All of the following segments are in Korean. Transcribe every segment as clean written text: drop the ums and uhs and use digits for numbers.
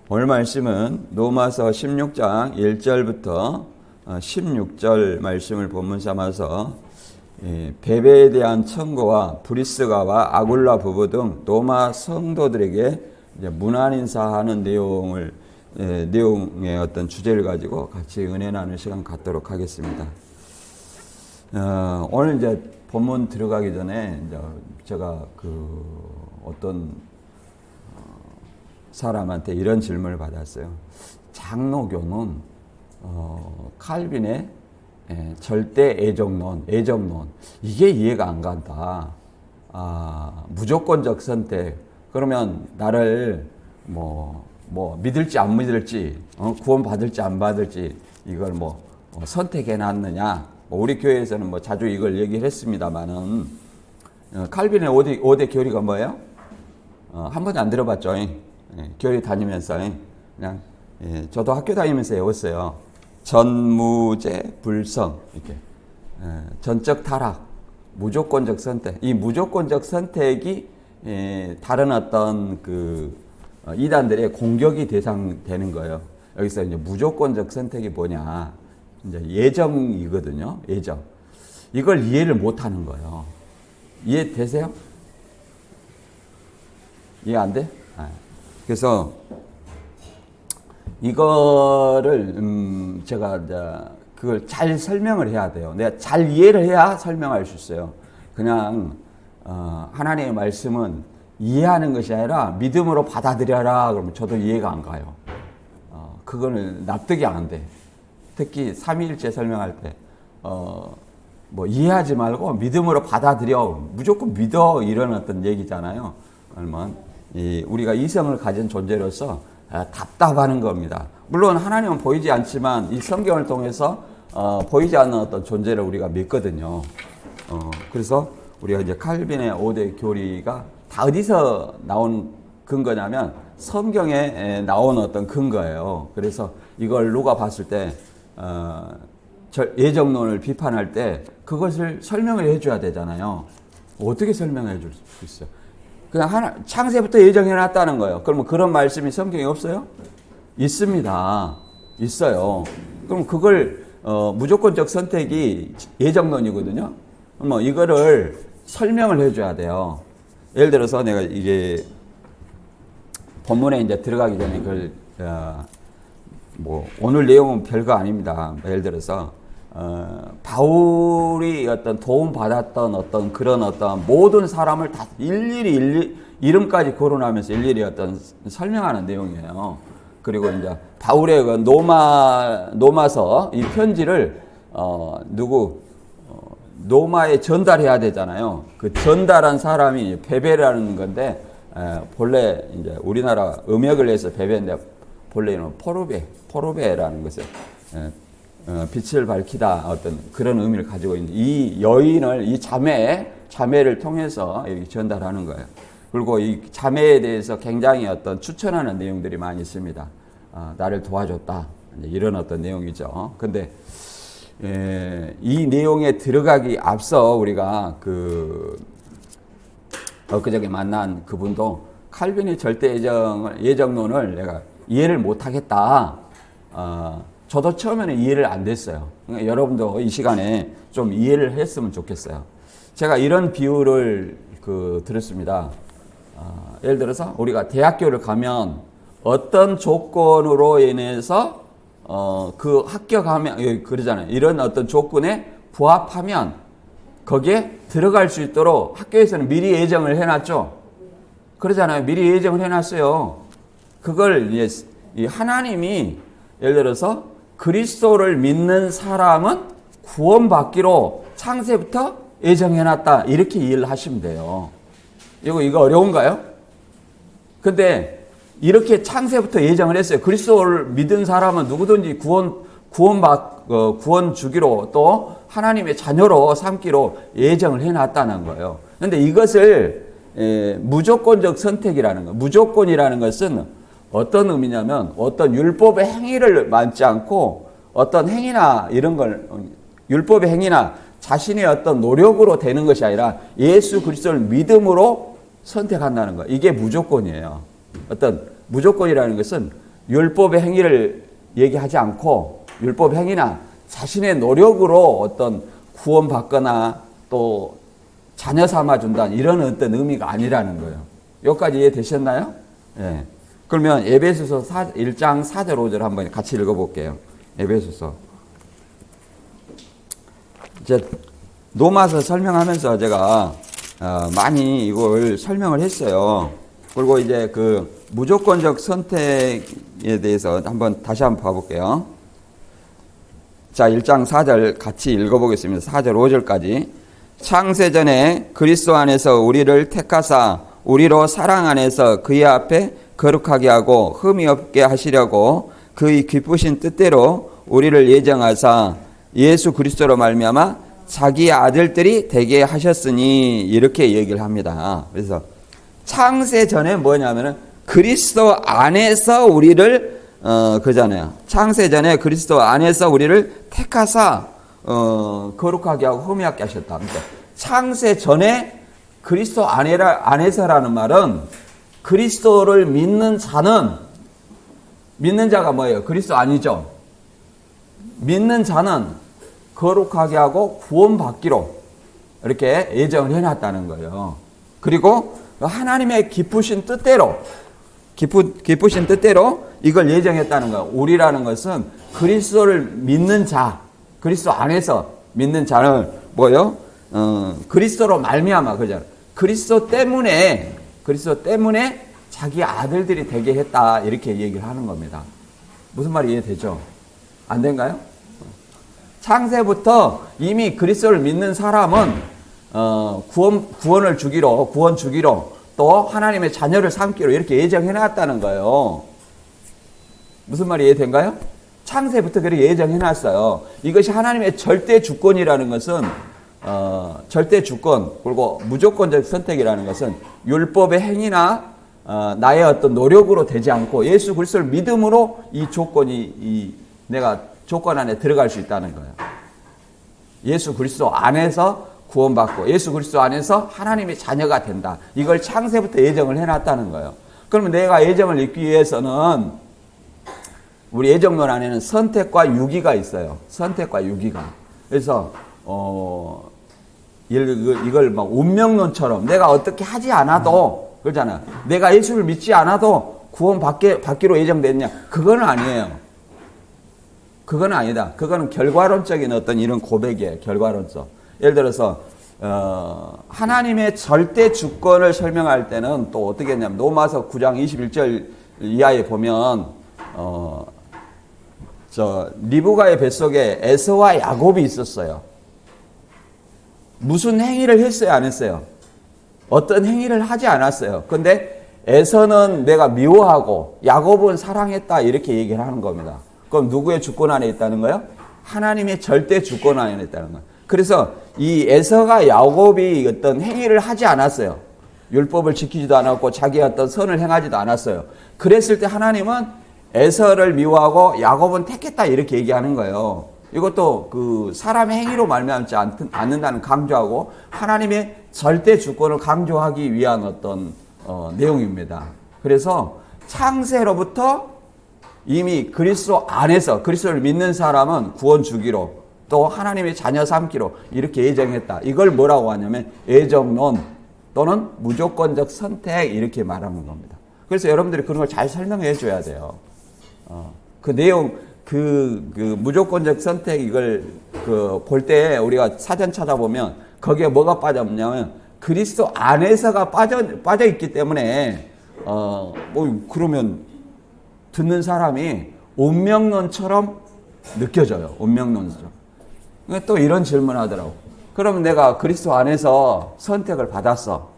오늘 말씀은 로마서 16장 1절부터 16절 말씀을 본문 삼아서 베베에 대한 청구와 브리스가와 아굴라 부부 등 로마 성도들에게 문안 인사하는 내용의 어떤 주제를 가지고 같이 은혜 나누는 시간 갖도록 하겠습니다. 오늘 이제 본문 들어가기 전에 이제 제가 어떤 사람한테 이런 질문을 받았어요. 장로교는 칼빈의 절대 애정론 이게 이해가 안 간다. 무조건적 선택. 그러면 나를 믿을지 안 믿을지, 구원 받을지 안 받을지 이걸 선택해 놨느냐. 우리 교회에서는 자주 이걸 얘기를 했습니다만은 칼빈의 5대 교리가 뭐예요? 한 번도 안 들어봤죠. 교회 다니면서 그냥 저도 학교 다니면서 외웠어요. 전무제 불성 이렇게 전적 타락, 무조건적 선택. 이 무조건적 선택이 다른 어떤 이단들의 공격이 대상되는 거예요. 여기서 이제 무조건적 선택이 뭐냐? 이제 예정이거든요. 예정. 이걸 이해를 못하는 거예요. 이해되세요? 이해 안 돼? 그래서 이거를 제가 이제 그걸 잘 설명을 해야 돼요. 내가 잘 이해를 해야 설명할 수 있어요. 그냥 하나님의 말씀은 이해하는 것이 아니라 믿음으로 받아들여라 그러면 저도 이해가 안 가요. 그거는 납득이 안 돼. 특히 삼위일체 설명할 때 이해하지 말고 믿음으로 받아들여, 무조건 믿어, 이런 어떤 얘기잖아요. 그러면 우리가 이성을 가진 존재로서 답답하는 겁니다. 물론 하나님은 보이지 않지만 이 성경을 통해서 보이지 않는 어떤 존재를 우리가 믿거든요. 그래서 우리가 이제 칼빈의 5대 교리가 다 어디서 나온 근거냐면 성경에 나온 어떤 근거예요. 그래서 이걸 누가 봤을 때 예정론을 비판할 때 그것을 설명을 해줘야 되잖아요. 어떻게 설명해 줄 수 있어요? 그냥 창세부터 예정해놨다는 거예요. 그러면 그런 말씀이 성경에 없어요? 있습니다. 있어요. 그럼 그걸 무조건적 선택이 예정론이거든요. 이거를 설명을 해줘야 돼요. 예를 들어서 내가 이게 본문에 이제 들어가기 전에 그걸 오늘 내용은 별거 아닙니다. 예를 들어서 바울이 어떤 도움받았던 어떤 그런 어떤 모든 사람을 다 일일이 이름까지 거론하면서 일일이 어떤 설명하는 내용이에요. 그리고 이제 바울의 노마서 이 편지를 노마에 전달해야 되잖아요. 그 전달한 사람이 베베라는 건데 본래 이제 우리나라 음역을 해서 베베인데 본래는 포르베라는 것을 빛을 밝히다 어떤 그런 의미를 가지고 있는 이 여인을 이 자매를 통해서 이렇게 전달하는 거예요. 그리고 이 자매에 대해서 굉장히 어떤 추천하는 내용들이 많이 있습니다. 나를 도와줬다 이런 어떤 내용이죠. 근데 이 내용에 들어가기 앞서 우리가 엊그저께 만난 그분도 칼빈의 절대 예정론을 내가 이해를 못하겠다. 저도 처음에는 이해를 안 됐어요. 그러니까 여러분도 이 시간에 좀 이해를 했으면 좋겠어요. 제가 이런 비유를 들었습니다. 예를 들어서 우리가 대학교를 가면 어떤 조건으로 인해서 그 합격하면 그러잖아요. 이런 어떤 조건에 부합하면 거기에 들어갈 수 있도록 학교에서는 미리 예정을 해놨죠. 그러잖아요. 미리 예정을 해놨어요. 그걸 이 하나님이 예를 들어서 그리스도를 믿는 사람은 구원받기로 창세부터 예정해놨다. 이렇게 이해를 하시면 돼요. 이거 어려운가요? 근데 이렇게 창세부터 예정을 했어요. 그리스도를 믿은 사람은 누구든지 구원 주기로 또 하나님의 자녀로 삼기로 예정을 해놨다는 거예요. 근데 이것을 무조건적 선택이라는 거. 무조건이라는 것은 어떤 의미냐면 어떤 율법의 행위를 많지 않고 어떤 행위나 이런 걸 율법의 행위나 자신의 어떤 노력으로 되는 것이 아니라 예수 그리스도를 믿음으로 선택한다는 거. 이게 무조건이에요. 어떤 무조건이라는 것은 율법의 행위를 얘기하지 않고 율법 행위나 자신의 노력으로 어떤 구원받거나 또 자녀 삼아준다 이런 어떤 의미가 아니라는 거예요. 여기까지 이해되셨나요? 예. 그러면 에베소서 1장 4절 5절 한번 같이 읽어볼게요. 에베소서. 이제 노마서 설명하면서 제가 많이 이걸 설명을 했어요. 그리고 이제 그 무조건적 선택에 대해서 다시 한번 봐볼게요. 자, 1장 4절 같이 읽어보겠습니다. 4절 5절까지. 창세전에 그리스도 안에서 우리를 택하사 우리로 사랑 안에서 그의 앞에 거룩하게 하고 흠이 없게 하시려고 그의 기쁘신 뜻대로 우리를 예정하사 예수 그리스도로 말미암아 자기 아들들이 되게 하셨으니 이렇게 얘기를 합니다. 그래서 창세 전에 뭐냐면은 그리스도 안에서 우리를 그잖아요. 창세 전에 그리스도 안에서 우리를 택하사 거룩하게 하고 흠이 없게 하셨다. 그러니까 창세 전에 그리스도 안에서라는 말은 그리스도를 믿는 자는 믿는 자가 뭐예요? 그리스도 아니죠. 믿는 자는 거룩하게 하고 구원받기로 이렇게 예정을 해놨다는 거예요. 그리고 하나님의 기쁘신 뜻대로 기쁘신 뜻대로 이걸 예정했다는 거예요. 우리라는 것은 그리스도를 믿는 자, 그리스도 안에서 믿는 자를 뭐예요? 그리스도로 말미암아 그죠? 그리스도 때문에 자기 아들들이 되게 했다 이렇게 얘기를 하는 겁니다. 무슨 말이 이해되죠? 안 된가요? 창세부터 이미 그리스도를 믿는 사람은 구원 주기로 또 하나님의 자녀를 삼기로 이렇게 예정해 놨다는 거예요. 무슨 말이 이해된가요? 창세부터 그렇게 예정해 놨어요. 이것이 하나님의 절대 주권이라는 것은 절대 주권 그리고 무조건적 선택이라는 것은 율법의 행위나 나의 어떤 노력으로 되지 않고 예수 그리스도를 믿음으로 이 조건이 내가 조건 안에 들어갈 수 있다는 거예요. 예수 그리스도 안에서 구원받고 예수 그리스도 안에서 하나님의 자녀가 된다. 이걸 창세부터 예정을 해놨다는 거예요. 그러면 내가 예정을 읽기 위해서는 우리 예정론 안에는 선택과 유기가 있어요. 선택과 유기가. 그래서 이걸 막 운명론처럼 내가 어떻게 하지 않아도 그러잖아. 내가 예수를 믿지 않아도 구원받기로 예정됐냐? 그건 아니에요. 그건 아니다. 그거는 결과론적인 어떤 이런 고백이에요. 결과론적. 예를 들어서 하나님의 절대 주권을 설명할 때는 또 어떻게 했냐면 로마서 9장 21절 이하에 보면 리브가의 뱃속에 에서와 야곱이 있었어요. 무슨 행위를 했어요? 안 했어요? 어떤 행위를 하지 않았어요. 근데 에서는 내가 미워하고 야곱은 사랑했다 이렇게 얘기를 하는 겁니다. 그럼 누구의 주권 안에 있다는 거예요? 하나님의 절대 주권 안에 있다는 거예요. 그래서 이 에서가 야곱이 어떤 행위를 하지 않았어요. 율법을 지키지도 않았고 자기의 어떤 선을 행하지도 않았어요. 그랬을 때 하나님은 에서를 미워하고 야곱은 택했다 이렇게 얘기하는 거예요. 이것도 그 사람의 행위로 말미암지 않는다는 강조하고 하나님의 절대 주권을 강조하기 위한 어떤 내용입니다. 그래서 창세로부터 이미 그리스도 안에서 그리스도를 믿는 사람은 구원 주기로 또 하나님의 자녀 삼기로 이렇게 예정했다. 이걸 뭐라고 하냐면 예정론 또는 무조건적 선택 이렇게 말하는 겁니다. 그래서 여러분들이 그런 걸 잘 설명해 줘야 돼요. 그 내용 그 무조건적 선택 이걸 볼 때 우리가 사전 찾아보면 거기에 뭐가 빠졌냐면 그리스도 안에서가 빠져 있기 때문에 그러면 듣는 사람이 운명론처럼 느껴져요. 운명론처럼. 또 이런 질문 하더라고. 그러면 내가 그리스도 안에서 선택을 받았어.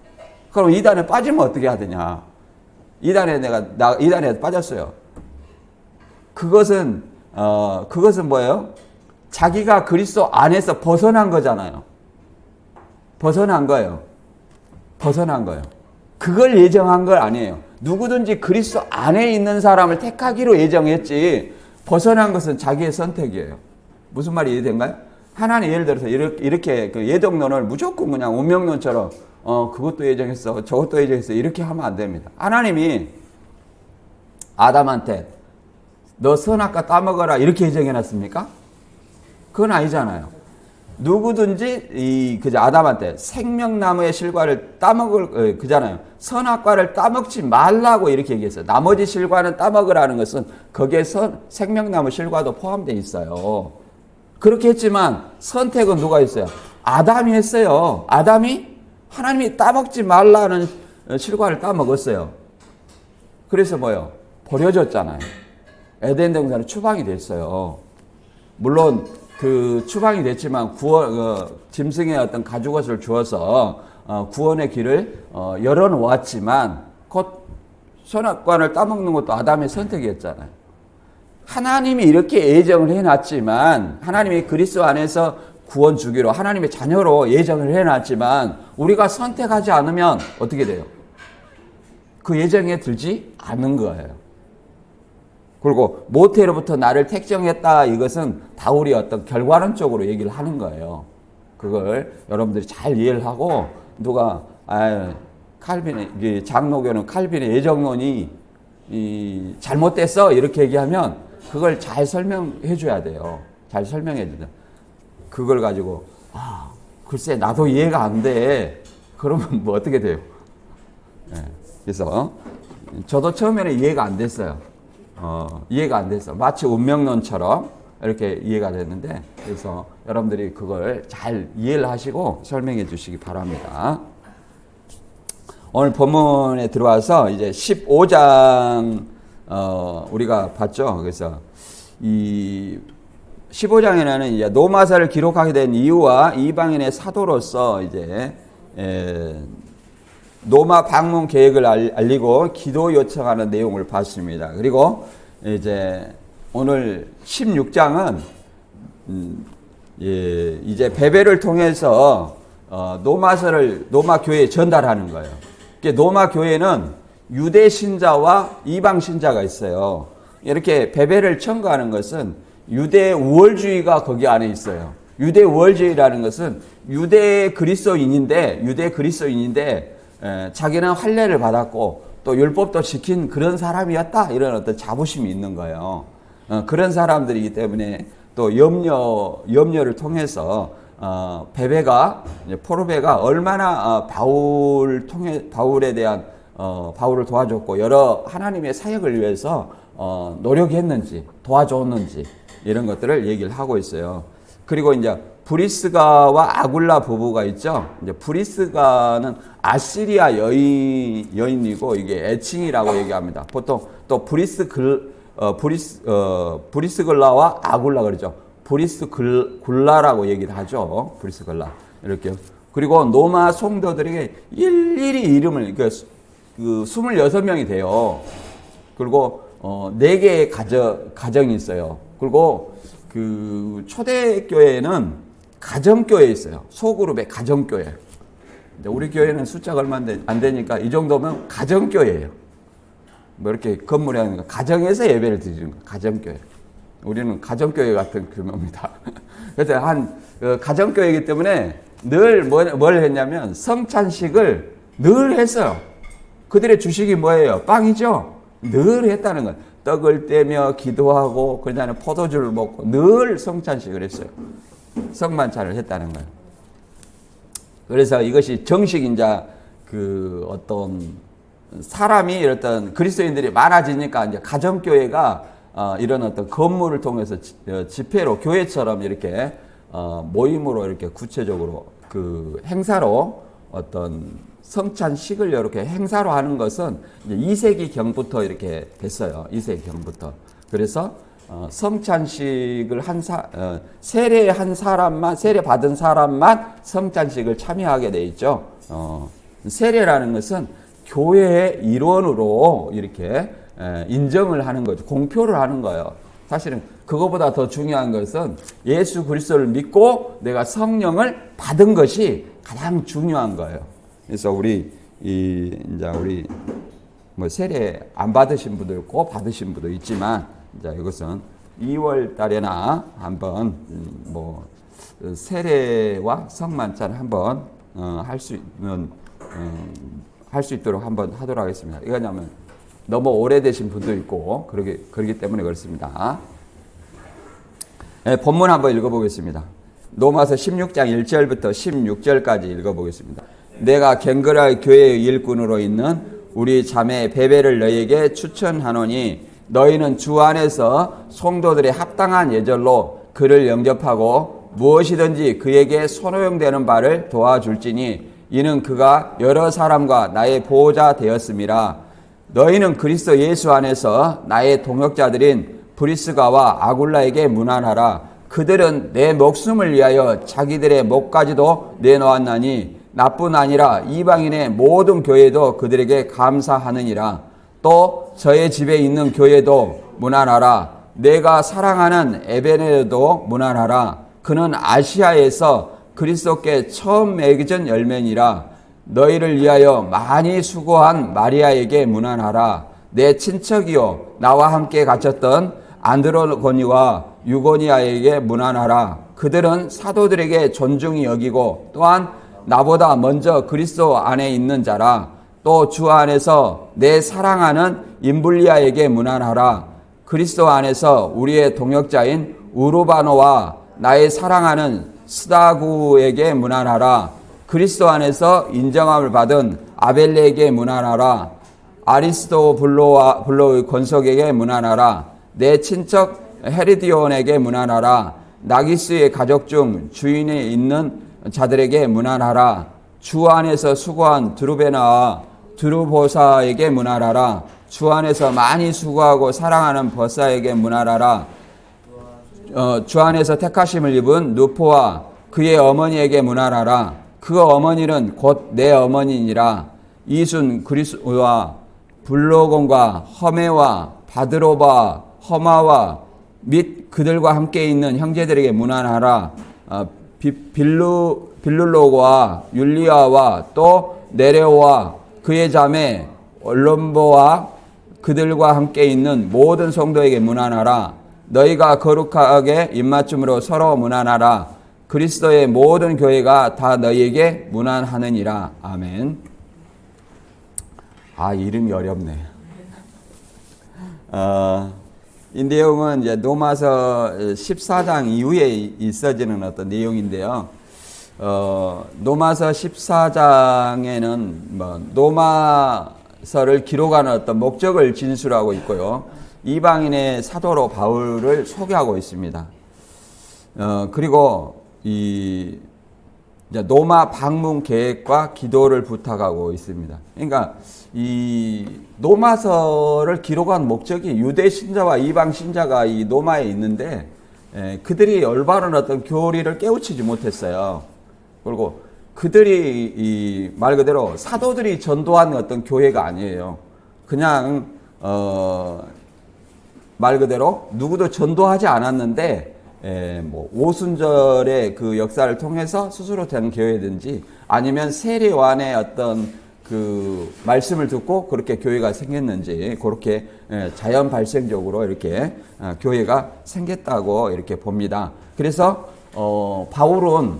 그럼 이단에 빠지면 어떻게 해야 되냐? 이단에 이단에 빠졌어요. 그것은 뭐예요? 자기가 그리스도 안에서 벗어난 거잖아요. 벗어난 거예요. 그걸 예정한 걸 아니에요. 누구든지 그리스도 안에 있는 사람을 택하기로 예정했지 벗어난 것은 자기의 선택이에요. 무슨 말이 이해된가요? 하나님 예를 들어서 이렇게 그 예정론을 무조건 그냥 운명론처럼 그것도 예정했어 저것도 예정했어 이렇게 하면 안 됩니다. 하나님이 아담한테 너 선악과 따먹어라 이렇게 예정해놨습니까? 그건 아니잖아요. 누구든지 그저 아담한테 생명나무의 실과를 따먹을 그잖아요. 선악과를 따먹지 말라고 이렇게 얘기했어요. 나머지 실과는 따먹으라는 것은 거기에 생명나무 실과도 포함되어 있어요. 그렇게 했지만 선택은 누가 했어요? 아담이 했어요. 아담이 하나님이 따먹지 말라는 실과를 따먹었어요. 그래서 뭐요? 버려졌잖아요. 에덴 동산은 추방이 됐어요. 물론 그 추방이 됐지만 짐승의 어떤 가죽옷을 주어서 구원의 길을 열어놓았지만 곧 선악과를 따먹는 것도 아담의 선택이었잖아요. 하나님이 이렇게 예정을 해놨지만 하나님이 그리스도 안에서 구원 주기로 하나님의 자녀로 예정을 해놨지만 우리가 선택하지 않으면 어떻게 돼요? 그 예정에 들지 않는 거예요. 그리고 모태로부터 나를 택정했다 이것은 바울이 어떤 결과론적으로 얘기를 하는 거예요. 그걸 여러분들이 잘 이해를 하고 누가 칼빈의 장로교는 칼빈의 예정론이 잘못됐어 이렇게 얘기하면 그걸 잘 설명해 줘야 돼요. 잘 설명해 줘야 돼요. 그걸 가지고 글쎄 나도 이해가 안 돼. 그러면 뭐 어떻게 돼요? 그래서 저도 처음에는 이해가 안 됐어요. 이해가 안 됐어. 마치 운명론처럼 이렇게 이해가 됐는데, 그래서 여러분들이 그걸 잘 이해를 하시고 설명해 주시기 바랍니다. 오늘 본문에 들어와서 이제 15장, 우리가 봤죠. 그래서 이 15장에는 이제 노마사를 기록하게 된 이유와 이방인의 사도로서 이제, 노마 방문 계획을 알리고 기도 요청하는 내용을 봤습니다. 그리고 이제 오늘 16장은 이제 베베를 통해서 노마 교회에 전달하는 거예요. 노마 교회는 유대 신자와 이방 신자가 있어요. 이렇게 베베를 청구하는 것은 유대 우월주의가 거기 안에 있어요. 유대 우월주의라는 것은 유대 그리스도인인데 자기는 할례를 받았고 또 율법도 지킨 그런 사람이었다 이런 어떤 자부심이 있는 거예요. 그런 사람들이기 때문에 또 염려를 통해서 포르베가 얼마나 바울에 대한 바울을 도와줬고 여러 하나님의 사역을 위해서 노력했는지 도와줬는지 이런 것들을 얘기를 하고 있어요. 그리고 이제 브리스가와 아굴라 부부가 있죠. 이제 브리스가는 아시리아 여인이고 이게 애칭이라고 얘기합니다. 보통 또 브리스글라와 아굴라 그러죠. 브리스글라라고 얘기를 하죠. 브리스글라 이렇게. 그리고 노마 성도들에게 일일이 이름을 그 26명이 돼요. 그리고 4개의 가정이 있어요. 그리고 그 초대교회는 가정교회 있어요. 소그룹의 가정교회. 우리 교회는 숫자가 얼마 안 되니까 이 정도면 가정교회예요. 뭐 이렇게 건물에 하는 거 가정에서 예배를 드리는 거 가정교회. 우리는 가정교회 같은 규모입니다. 그래서 가정교회이기 때문에 늘 뭘 했냐면 성찬식을 늘 했어요. 그들의 주식이 뭐예요? 빵이죠. 늘 했다는 거예요. 떡을 떼며 기도하고 그다음에 포도주를 먹고 늘 성찬식을 했어요. 성만찬을 했다는 거예요. 그래서 이것이 정식 이제 그 어떤 사람이 이런 그리스도인들이 많아지니까 이제 가정교회가 이런 어떤 건물을 통해서 집회로 교회처럼 이렇게 모임으로 이렇게 구체적으로 그 행사로 어떤 성찬식을 이렇게 행사로 하는 것은 이제 2세기 경부터 이렇게 됐어요. 2세기 경부터. 그래서 성찬식을 세례 받은 사람만 성찬식을 참여하게 돼 있죠. 세례라는 것은 교회의 일원으로 이렇게 인정을 하는 거죠. 공표를 하는 거예요. 사실은 그거보다 더 중요한 것은 예수 그리스도를 믿고 내가 성령을 받은 것이 가장 중요한 거예요. 그래서 우리 뭐 세례 안 받으신 분도 있고 받으신 분도 있지만 이제 이것은 2월 달에나 한번 뭐 세례와 성만찬을 한번 할 수 있도록 한번 하도록 하겠습니다. 이거냐면 너무 오래되신 분도 있고 그러기 때문에 그렇습니다. 네, 본문 한번 읽어보겠습니다. 로마서 16장 1절부터 16절까지 읽어보겠습니다. 내가 갱그라 교회의 일꾼으로 있는 우리 자매 베베를 너희에게 추천하노니 너희는 주 안에서 성도들의 합당한 예절로 그를 영접하고 무엇이든지 그에게 선호용되는 바를 도와줄지니 이는 그가 여러 사람과 나의 보호자 되었음이라. 너희는 그리스도 예수 안에서 나의 동역자들인 브리스가와 아굴라에게 문안하라. 그들은 내 목숨을 위하여 자기들의 목까지도 내놓았나니 나뿐 아니라 이방인의 모든 교회도 그들에게 감사하느니라. 또 저의 집에 있는 교회도 문안하라. 내가 사랑하는 에베네도 문안하라. 그는 아시아에서 그리스도께 처음 맺은 열매니라. 너희를 위하여 많이 수고한 마리아에게 문안하라. 내 친척이요 나와 함께 갇혔던 안드로고니와 유고니아에게 문안하라. 그들은 사도들에게 존중이 여기고 또한 나보다 먼저 그리스도 안에 있는 자라. 또 주 안에서 내 사랑하는 임블리아에게 문안하라. 그리스도 안에서 우리의 동역자인 우르바노와 나의 사랑하는 스다구에게 문안하라. 그리스도 안에서 인정함을 받은 아벨레에게 문안하라. 아리스토블로의 권속에게 문안하라. 내 친척 헤리디온에게 문안하라. 나기스의 가족 중 주인이 있는 자들에게 문안하라. 주 안에서 수고한 드루베나와 드루보사에게 문안하라. 주 안에서 많이 수고하고 사랑하는 버사에게 문안하라. 주 안에서 택하심을 입은 누포와 그의 어머니에게 문안하라. 그 어머니는 곧 내 어머니니라. 이순 그리스와 블로곤과 허메와 바드로바 허마와 및 그들과 함께 있는 형제들에게 문안하라. 빌룰로와 율리아와 또 네레오와 그의 자매 올롬보와 그들과 함께 있는 모든 성도에게 문안하라. 너희가 거룩하게 입맞춤으로 서로 문안하라. 그리스도의 모든 교회가 다 너희에게 문안하느니라. 아멘. 이름이 어렵네. 이 내용은 이제 로마서 14장 이후에 있어지는 어떤 내용인데요. 로마서 14장에는 로마서를 기록하는 어떤 목적을 진술하고 있고요. 이방인의 사도로 바울을 소개하고 있습니다. 그리고 이 로마 방문 계획과 기도를 부탁하고 있습니다. 그러니까 이 로마서를 기록한 목적이 유대 신자와 이방 신자가 이 로마에 있는데 그들이 올바른 어떤 교리를 깨우치지 못했어요. 그리고 그들이 이 말 그대로 사도들이 전도한 어떤 교회가 아니에요. 그냥 말 그대로 누구도 전도하지 않았는데 오순절의 그 역사를 통해서 스스로 된 교회든지 아니면 세례요한의 어떤 그 말씀을 듣고 그렇게 교회가 생겼는지 그렇게 자연 발생적으로 이렇게 교회가 생겼다고 이렇게 봅니다. 그래서 바울은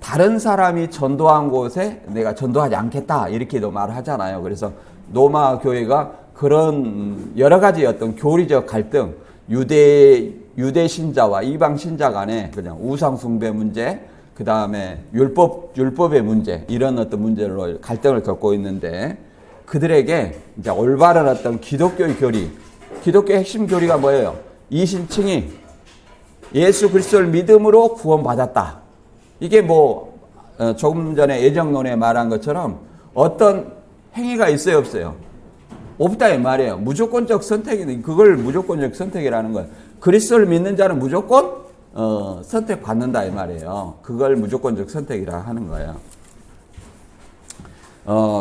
다른 사람이 전도한 곳에 내가 전도하지 않겠다 이렇게도 말을 하잖아요. 그래서 로마 교회가 그런 여러 가지 어떤 교리적 갈등, 유대 신자와 이방 신자 간에 그냥 우상 숭배 문제, 그 다음에 율법의 문제, 이런 어떤 문제로 갈등을 겪고 있는데 그들에게 이제 올바른 어떤 기독교의 교리, 기독교의 핵심 교리가 뭐예요? 이신칭이 예수 그리스도를 믿음으로 구원받았다. 이게 조금 전에 예정론에 말한 것처럼 어떤 행위가 있어요, 없어요? 없다 이 말이에요. 무조건적 선택이, 그걸 무조건적 선택이라는 거예요. 그리스도를 믿는 자는 무조건 선택받는다 이 말이에요. 그걸 무조건적 선택이라 하는 거예요.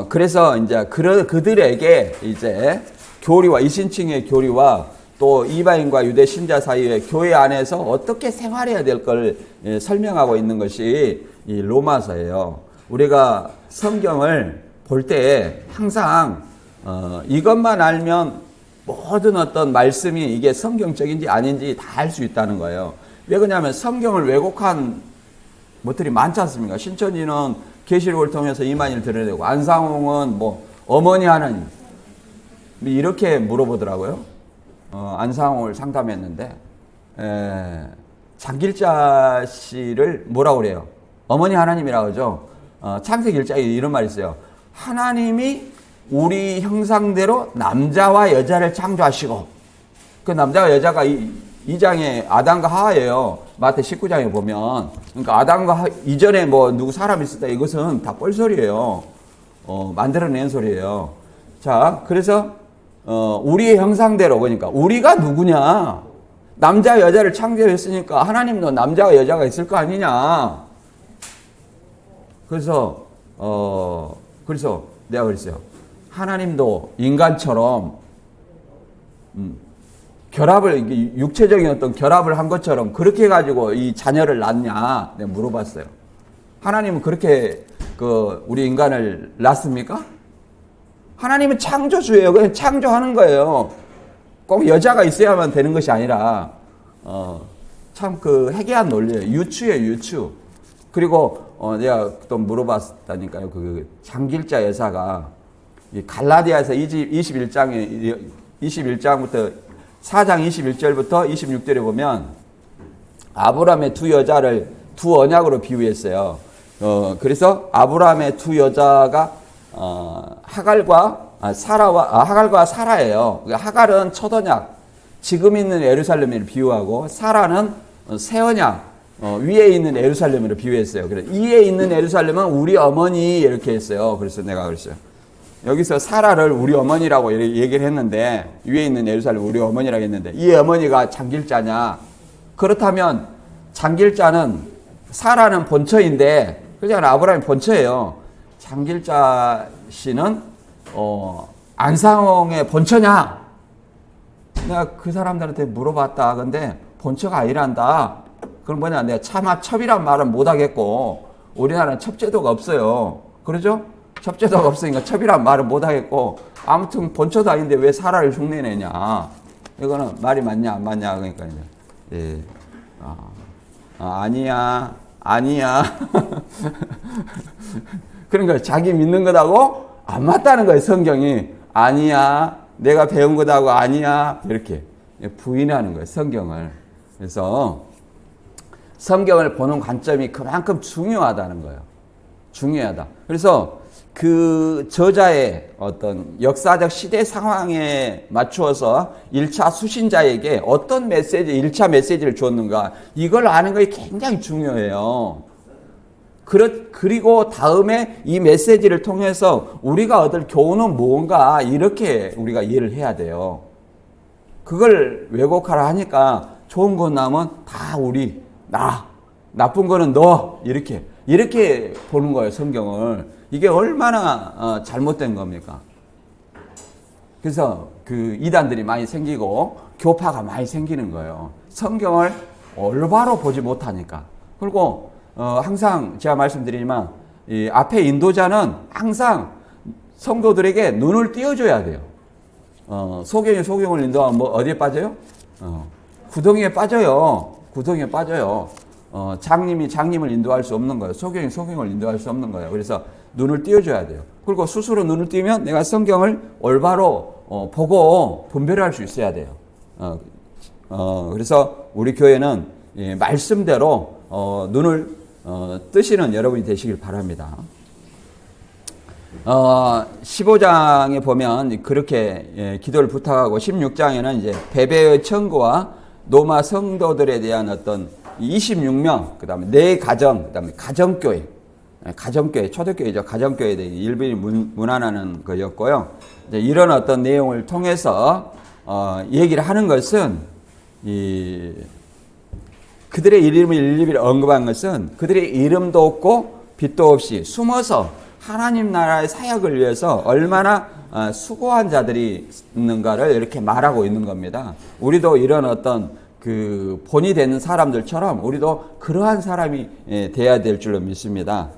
그래서 이제 그들에게 이제 교리와 이신칭의 교리와 또 이방인과 유대 신자 사이의 교회 안에서 어떻게 생활해야 될 걸 설명하고 있는 것이 이 로마서예요. 우리가 성경을 볼 때 항상 이것만 알면 모든 어떤 말씀이 이게 성경적인지 아닌지 다 알 수 있다는 거예요. 왜 그러냐면 성경을 왜곡한 것들이 많지 않습니까? 신천지는 계시록을 통해서 이만희를 드러내고 안상홍은 어머니 하나님, 이렇게 물어보더라고요. 안상홍을 상담했는데 장길자 씨를 뭐라고 그래요? 어머니 하나님이라고 하죠. 창세기 1장에 이런 말이 있어요. 하나님이 우리 형상대로 남자와 여자를 창조하시고, 그 남자와 여자가 이 장에 아담과 하와예요. 마태 19장에 보면. 그러니까 아담과 이전에 뭐 누구 사람이 있었다, 이것은 다 뻘소리예요. 만들어낸 소리예요. 자, 그래서 우리의 형상대로, 그러니까 우리가 누구냐? 남자 여자를 창조했으니까 하나님도 남자와 여자가 있을 거 아니냐? 그래서 내가 그랬어요. 하나님도 인간처럼 결합을, 육체적인 어떤 결합을 한 것처럼 그렇게 해가지고 이 자녀를 낳냐? 내가 물어봤어요. 하나님은 그렇게 우리 인간을 낳습니까? 하나님은 창조주예요. 그냥 창조하는 거예요. 꼭 여자가 있어야만 되는 것이 아니라, 참 해괴한 논리예요. 유추예요, 유추. 그리고, 내가 또 물어봤다니까요. 장길자 여사가, 이 갈라디아에서 21장부터, 4장 21절부터 26절에 보면, 아브라함의 두 언약으로 비유했어요. 그래서 아브라함의 두 여자가, 하갈과 사라예요. 하갈은 첫 언약, 지금 있는 예루살렘을 비유하고, 사라는 새 언약, 위에 있는 예루살렘으로 비유했어요. 그래서 위에 있는 예루살렘은 우리 어머니 이렇게 했어요. 그래서 내가 그랬어요. 여기서 사라를 우리 어머니라고 얘기를 했는데, 위에 있는 예루살렘 우리 어머니라고 했는데, 이 어머니가 장길자냐? 그렇다면 장길자는, 사라는 본처인데, 그냥 아브라함이 본처예요. 장길자 씨는 안상홍의 본처냐? 내가 그 사람들한테 물어봤다. 근데 본처가 아니란다. 그럼 뭐냐? 내가 차마 첩이란 말은 못하겠고, 우리나라는 첩제도가 없어요. 그러죠? 첩제도가 없으니까 첩이란 말은 못하겠고, 아무튼 본처도 아닌데 왜 사라를 흉내내냐? 이거는 말이 맞냐 안 맞냐? 그러니까 이제 아니야. 그러니까 자기 믿는 것하고 안 맞다는 거예요. 성경이. 아니야. 내가 배운 것하고 아니야. 이렇게 부인하는 거예요. 성경을. 그래서 성경을 보는 관점이 그만큼 중요하다는 거예요. 중요하다. 그래서 그 저자의 어떤 역사적 시대 상황에 맞추어서 1차 수신자에게 어떤 1차 메시지를 줬는가, 이걸 아는 것이 굉장히 중요해요. 그리고 다음에 이 메시지를 통해서 우리가 얻을 교훈은 무언가, 이렇게 우리가 이해를 해야 돼요. 그걸 왜곡하라 하니까 좋은 것 나면 다 나쁜 거는 너, 이렇게 보는 거예요, 성경을. 이게 얼마나 잘못된 겁니까? 그래서 이단들이 많이 생기고 교파가 많이 생기는 거예요. 성경을 올바로 보지 못하니까. 그리고 항상 제가 말씀드리지만, 이 앞에 인도자는 항상 성도들에게 눈을 띄워줘야 돼요. 소경이 소경을 인도하면 어디에 빠져요? 구덩이에 빠져요. 구덩이에 빠져요. 장님이 장님을 인도할 수 없는 거예요. 소경이 소경을 인도할 수 없는 거예요. 그래서 눈을 띄워줘야 돼요. 그리고 스스로 눈을 띄면 내가 성경을 올바로 보고 분별할 수 있어야 돼요. 그래서 우리 교회는 말씀대로 눈을 뜨시는 여러분이 되시길 바랍니다. 15장에 보면 그렇게 기도를 부탁하고, 16장에는 이제 베베의 청구와 노마 성도들에 대한 어떤 26명, 그 다음에 내 가정, 그 다음에 가정교회, 초대교회죠. 가정교회에 대해 일본이 문안하는 거였고요. 이제 이런 어떤 내용을 통해서, 얘기를 하는 것은, 그들의 이름을 일일이 언급한 것은 그들의 이름도 없고 빛도 없이 숨어서 하나님 나라의 사역을 위해서 얼마나 수고한 자들이 있는가를 이렇게 말하고 있는 겁니다. 우리도 이런 어떤 본이 되는 사람들처럼 우리도 그러한 사람이 돼야 될 줄로 믿습니다.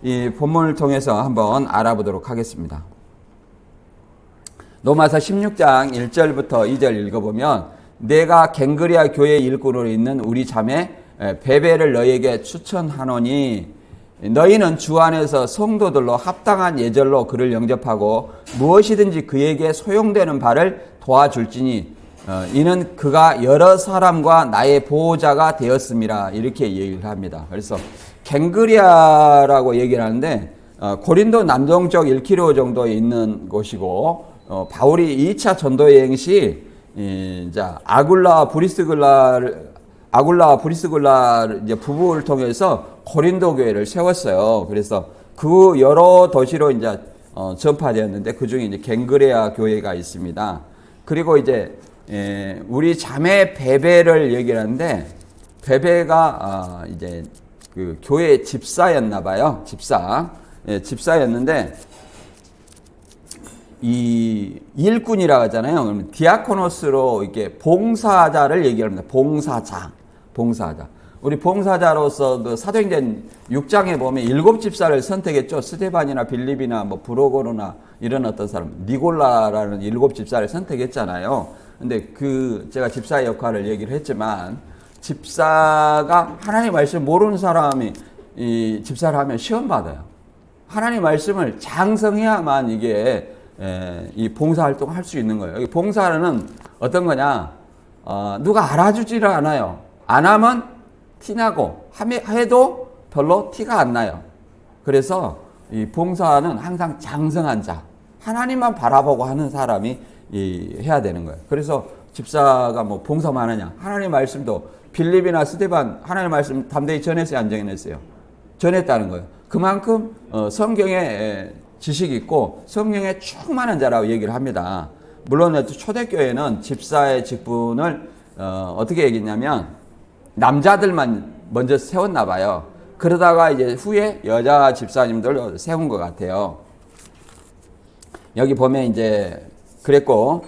이 본문을 통해서 한번 알아보도록 하겠습니다. 로마서 16장 1절부터 2절 읽어보면, 내가 갱그리아 교회 일꾼으로 있는 우리 자매 베베를 너에게 추천하노니, 너희는 주 안에서 성도들로 합당한 예절로 그를 영접하고 무엇이든지 그에게 소용되는 바를 도와줄지니 이는 그가 여러 사람과 나의 보호자가 되었음이라 이렇게 얘기를 합니다. 그래서 갱그리아라고 얘기를 하는데 고린도 남동쪽 1km 정도에 있는 곳이고 바울이 2차 전도 여행 시 이제 아굴라와 브리스글라 이제 부부를 통해서 고린도 교회를 세웠어요. 그래서 그 여러 도시로 이제 전파되었는데 그 중에 이제 갱그레아 교회가 있습니다. 그리고 이제 우리 자매 베베를 얘기를 하는데 베베가 이제 그 교회 집사였나 봐요. 집사였는데 이 일꾼이라고 하잖아요. 그러면 디아코노스로 이렇게 봉사자를 얘기합니다. 봉사자. 우리 봉사자로서 그 사도행전 6장에 보면 7집사를 선택했죠. 스데반이나 빌립이나 뭐 브로고르나 이런 어떤 사람, 니골라라는 7집사를 선택했잖아요. 근데 제가 집사의 역할을 얘기를 했지만 집사가 하나님 말씀 모르는 사람이 이 집사를 하면 시험 받아요. 하나님 말씀을 장성해야만 이게 이 봉사활동을 할 수 있는 거예요. 봉사는 어떤 거냐? 누가 알아주지를 않아요. 안 하면 티나고 해도 별로 티가 안 나요. 그래서 이 봉사는 항상 장성한 자, 하나님만 바라보고 하는 사람이 해야 되는 거예요. 그래서 집사가 뭐 봉사만 하냐? 하나님 말씀도 빌립이나 스데반 하나님 말씀 담대히 전했어요, 안 전했어요? 전했다는 거예요. 그만큼 성경에 지식이 있고 성령에 충만한 자라고 얘기를 합니다. 물론 초대교회는 집사의 직분을 어떻게 얘기했냐면 남자들만 먼저 세웠나 봐요. 그러다가 이제 후에 여자 집사님들 세운 것 같아요. 여기 보면 이제 그랬고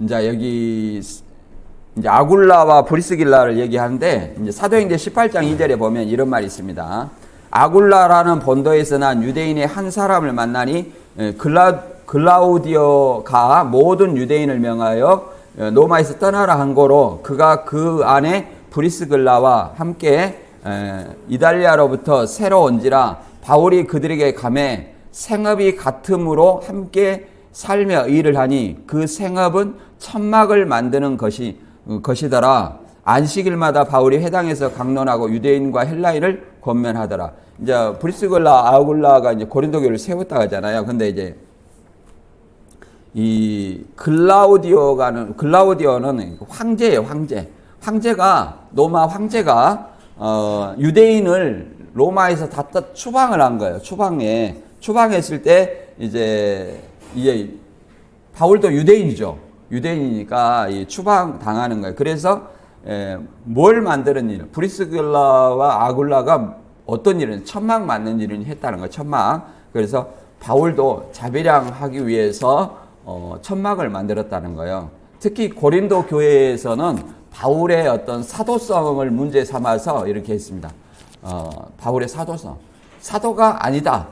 이제 여기 이제 아굴라와 브리스길라를 얘기하는데 이제 사도행전 18장 2절에 보면 이런 말이 있습니다. 아굴라라는 본도에서 난 유대인의 한 사람을 만나니 글라우디오가 모든 유대인을 명하여 로마에서 떠나라 한 거로 그가 그 안에 브리스글라와 함께 이달리아로부터 새로 온지라 바울이 그들에게 감해 생업이 같음으로 함께 살며 일을 하니 그 생업은 천막을 만드는 것이더라. 안식일마다 바울이 회당에서 강론하고 유대인과 헬라인을 권면하더라. 이제 브리스글라 아굴라가 이제 고린도 교회를 세웠다 하잖아요. 근데 이제 이 글라우디오는 황제예요, 황제. 로마 황제가 유대인을 로마에서 다 추방을 한 거예요. 추방했을 때 이제 바울도 유대인이죠. 유대인이니까 추방 당하는 거예요. 그래서 뭘 만드는 일? 브리스글라와 아굴라가 어떤 일은 천막 만드는 일을 했다는 거예요. 천막. 그래서 바울도 자비량하기 위해서 천막을 만들었다는 거예요. 특히 고린도 교회에서는 바울의 어떤 사도성을 문제 삼아서 이렇게 했습니다. 바울의 사도성. 사도가 아니다.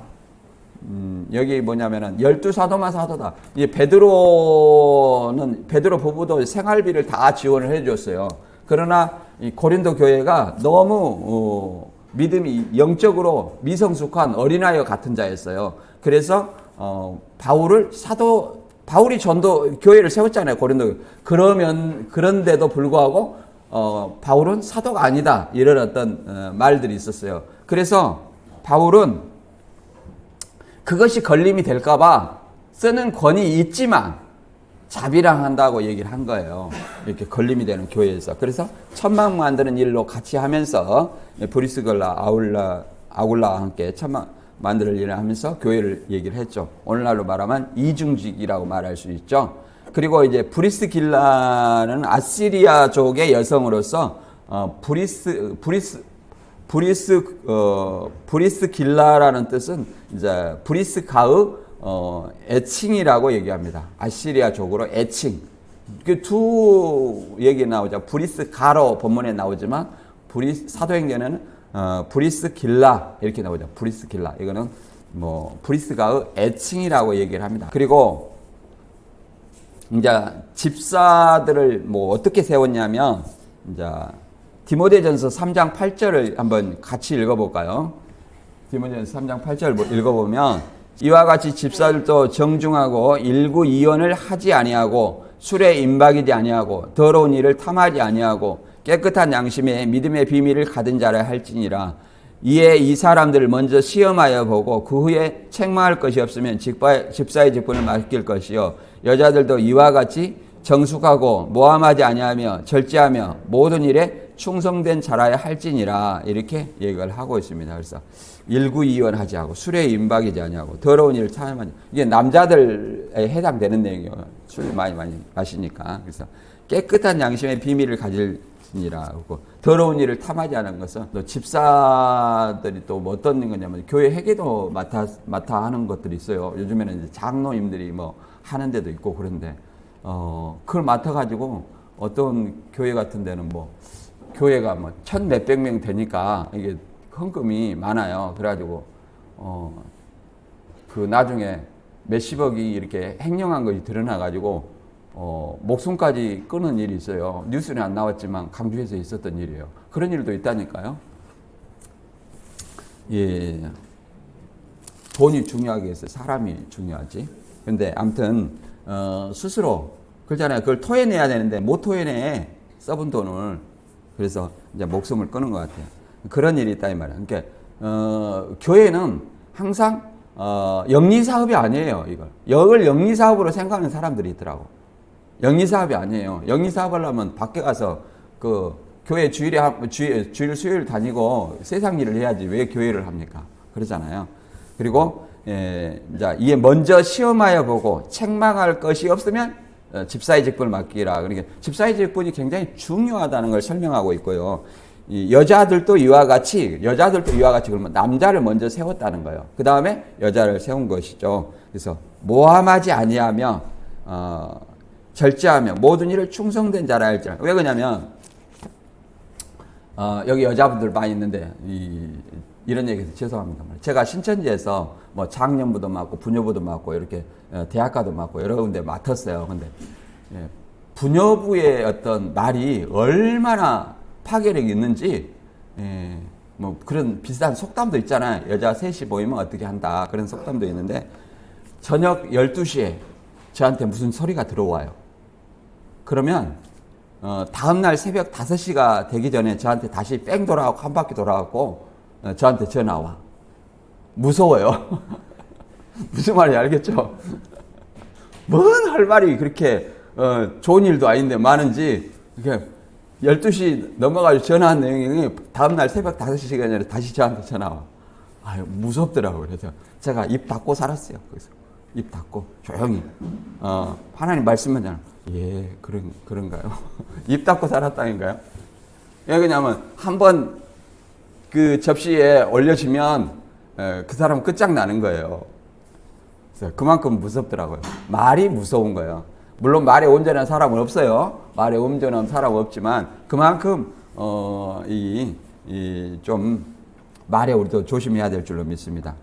여기 뭐냐면은 12사도만 사도다. 베드로 부부도 생활비를 다 지원을 해줬어요. 그러나 이 고린도 교회가 너무 믿음이 영적으로 미성숙한 어린아이와 같은 자였어요. 그래서 바울이 전도 교회를 세웠잖아요. 고린도. 그런데도 불구하고 바울은 사도가 아니다. 이런 어떤 말들이 있었어요. 그래서 바울은 그것이 걸림이 될까봐 쓰는 권위 있지만 자비랑한다고 얘기를 한 거예요. 이렇게 걸림이 되는 교회에서. 그래서 천막 만드는 일로 같이 하면서 브리스글라 아굴라와 함께 천막 만드는 일을 하면서 교회를 얘기를 했죠. 오늘날로 말하면 이중직이라고 말할 수 있죠. 그리고 이제 브리스길라는 아시리아족의 여성으로서 브리스길라라는 뜻은 이제 브리스가의 애칭이라고 얘기합니다. 아시리아족으로 애칭. 그 두 얘기 나오죠. 브리스가로 본문에 나오지만 사도행전에는 브리스길라 이렇게 나오죠. 브리스길라. 이거는 뭐 브리스가의 애칭이라고 얘기를 합니다. 그리고 이제 집사들을 뭐 어떻게 세웠냐면 이제 디모데전서 3장 8절을 한번 같이 읽어볼까요? 디모데전서 3장 8절 읽어보면 이와 같이 집사들도 정중하고 일구이원을 하지 아니하고 술에 임박이지 아니하고 더러운 일을 탐하지 아니하고 깨끗한 양심에 믿음의 비밀을 가진 자라 할지니라. 이에 이 사람들을 먼저 시험하여 보고 그 후에 책망할 것이 없으면 집사의 직분을 맡길 것이요 여자들도 이와 같이 정숙하고 모함하지 아니하며 절제하며 모든 일에 충성된 자라야 할지니라. 이렇게 얘기를 하고 있습니다. 그래서 일구이원 하지 않고 술에 임박이지 아니하고 더러운 일을 탐하지. 이게 남자들에 해당되는 내용이에요. 술 많이 마시니까. 그래서 깨끗한 양심의 비밀을 가질지니라. 더러운 일을 탐하지 않은 것은 또 집사들이 또 뭐 어떤 거냐면 교회 회계도 맡아 하는 것들이 있어요. 요즘에는 이제 장로님들이 뭐 하는 데도 있고 그런데 그걸 맡아가지고 어떤 교회 같은 데는 뭐 교회가 뭐 1,000몇백 명 되니까 이게 헌금이 많아요. 그래가지고 그 나중에 몇십억이 이렇게 횡령한 것이 드러나가지고 목숨까지 끊은 일이 있어요. 뉴스는 안 나왔지만 강주에서 있었던 일이에요. 그런 일도 있다니까요. 예, 돈이 중요하게 해서 사람이 중요하지. 근데 아무튼 스스로 그렇잖아요. 그걸 토해내야 되는데 못 토해내. 써본 돈을. 그래서 이제 목숨을 끊은 것 같아요. 그런 일이 있다 이 말이에요. 그러니까 교회는 항상 영리사업이 아니에요. 이걸 영리사업으로 생각하는 사람들이 있더라고. 영리사업이 아니에요. 영리사업을 하면 밖에 가서 그 교회 주일 수요일 다니고 세상 일을 해야지 왜 교회를 합니까? 그러잖아요. 그리고 이제 이에 먼저 시험하여 보고 책망할 것이 없으면 집사의 직분을 맡기라. 그러니까 집사의 직분이 굉장히 중요하다는 걸 설명하고 있고요. 이 여자들도 이와 같이 그러면 남자를 먼저 세웠다는 거예요. 그 다음에 여자를 세운 것이죠. 그래서 모함하지 아니하며 절제하며 모든 일을 충성된 자라 할지라. 왜 그러냐면 여기 여자분들 많이 있는데 이런 얘기해서 죄송합니다. 제가 신천지에서 뭐 장년부도 맡고 부녀부도 맡고 이렇게 대학가도 맡고 여러 군데 맡았어요. 근데 부녀부의 어떤 말이 얼마나 파괴력이 있는지 뭐 그런 비슷한 속담도 있잖아요. 여자 셋이 모이면 어떻게 한다. 그런 속담도 있는데 저녁 12시에 저한테 무슨 소리가 들어와요. 그러면 다음날 새벽 5시가 되기 전에 저한테 다시 뺑 돌아가고 한 바퀴 돌아가고 저한테 전화 와. 무서워요. 무슨 말인지 알겠죠? 뭔 할 말이 그렇게 좋은 일도 아닌데 많은지 이렇게 12시 넘어가서 전화한 내용이 다음날 새벽 5시가 전에 다시 저한테 전화 와. 아유, 무섭더라고요. 그래서 제가 입 닫고 살았어요. 거기서 입 닫고 조용히 하나님 말씀만 전하. 예, 그런가요? 입 닫고 살았다니까요. 왜 그러냐면 한번 그 접시에 올려주면 그 사람 끝장나는 거예요. 그래서 그만큼 무섭더라고요. 말이 무서운 거예요. 물론 말에 온전한 사람은 없어요. 말에 온전한 사람은 없지만 그만큼 좀 말에 우리도 조심해야 될 줄로 믿습니다.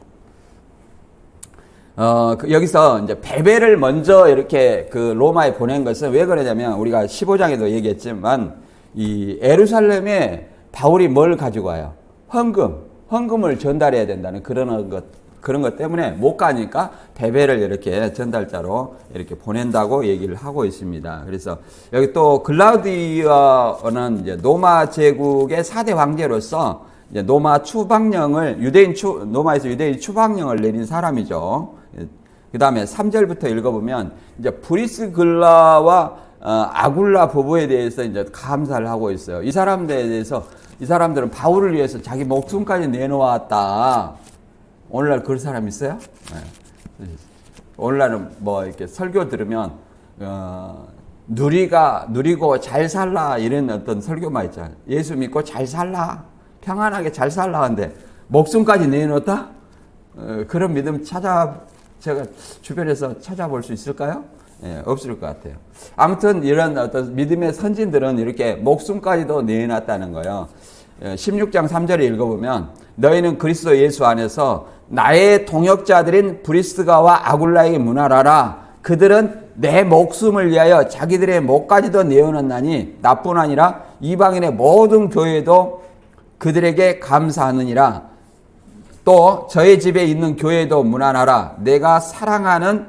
여기서 이제 베베를 먼저 이렇게 그 로마에 보낸 것은 왜 그러냐면 우리가 15장에도 얘기했지만 이 예루살렘에 바울이 뭘 가지고 와요? 헌금을 전달해야 된다는 그런 것 때문에 못 가니까 베베를 이렇게 전달자로 이렇게 보낸다고 얘기를 하고 있습니다. 그래서 여기 또 글라우디오는 이제 로마 제국의 4대 황제로서 이제 로마에서 유대인 추방령을 내린 사람이죠. 그 다음에 3절부터 읽어보면 이제 브리스글라와 아굴라 부부에 대해서 이제 감사를 하고 있어요. 이 사람들은 바울을 위해서 자기 목숨까지 내놓았다. 오늘날 그런 사람 있어요? 네. 오늘날은 뭐 이렇게 설교 들으면 누리고 잘 살라 이런 어떤 설교만 있잖아요. 예수 믿고 잘 살라, 평안하게 잘 살라 하는데 목숨까지 내놓았다? 그런 믿음 제가 주변에서 찾아볼 수 있을까요? 예, 없을 것 같아요. 아무튼 이런 어떤 믿음의 선진들은 이렇게 목숨까지도 내놨다는 거예요. 16장 3절에 읽어보면 너희는 그리스도 예수 안에서 나의 동역자들인 브리스가와 아굴라에게 문하라라. 그들은 내 목숨을 위하여 자기들의 목까지도 내어놓나니 나뿐 아니라 이방인의 모든 교회도 그들에게 감사하느니라. 또 저의 집에 있는 교회도 문안하라. 내가 사랑하는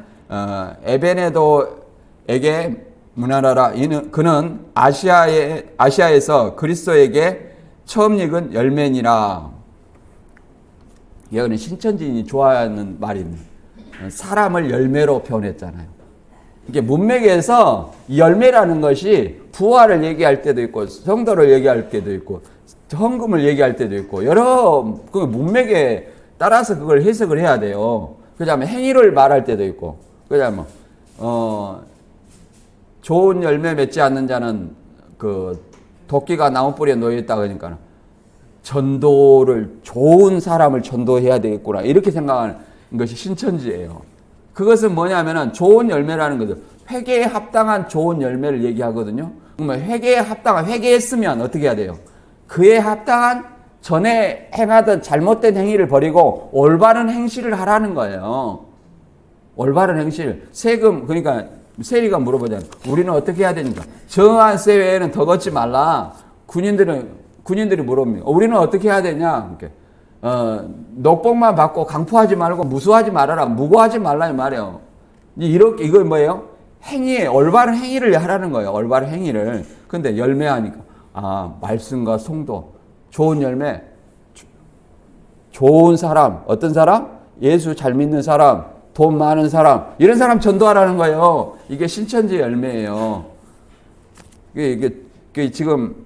에베네도에게 문안하라. 그는 아시아에서 그리스도에게 처음 익은 열매니라. 이거는 신천지인이 좋아하는 말입니다. 사람을 열매로 표현했잖아요. 이게 문맥에서 열매라는 것이 부활을 얘기할 때도 있고 성도를 얘기할 때도 있고 헌금을 얘기할 때도 있고 여러 그 문맥에 따라서 그걸 해석을 해야 돼요. 그다음에 행위를 말할 때도 있고 그다음에 좋은 열매 맺지 않는 자는 그 도끼가 나무 뿌리에 놓여 있다 그러니까 전도를 좋은 사람을 전도해야 되겠구나 이렇게 생각하는 것이 신천지예요. 그것은 뭐냐면은 좋은 열매라는 거죠. 회개에 합당한 좋은 열매를 얘기하거든요. 그러면 회개에 합당한 회개했으면 어떻게 해야 돼요? 그에 합당한 전에 행하던 잘못된 행위를 버리고 올바른 행실을 하라는 거예요. 올바른 행실. 세금 그러니까 세리가 물어보잖아요. 우리는 어떻게 해야 되니까? 정한 세 외에는 더 걷지 말라. 군인들이 물어봅니다. 우리는 어떻게 해야 되냐? 이렇게. 녹복만 받고 강포하지 말고 무수하지 말아라. 무고하지 말라 이 말이에요. 이렇게 이거 뭐예요? 행위, 올바른 행위를 하라는 거예요. 올바른 행위를. 근데 열매하니까 말씀과 성도, 좋은 열매, 좋은 사람, 어떤 사람? 예수 잘 믿는 사람, 돈 많은 사람, 이런 사람 전도하라는 거예요. 이게 신천지 열매예요. 이게 지금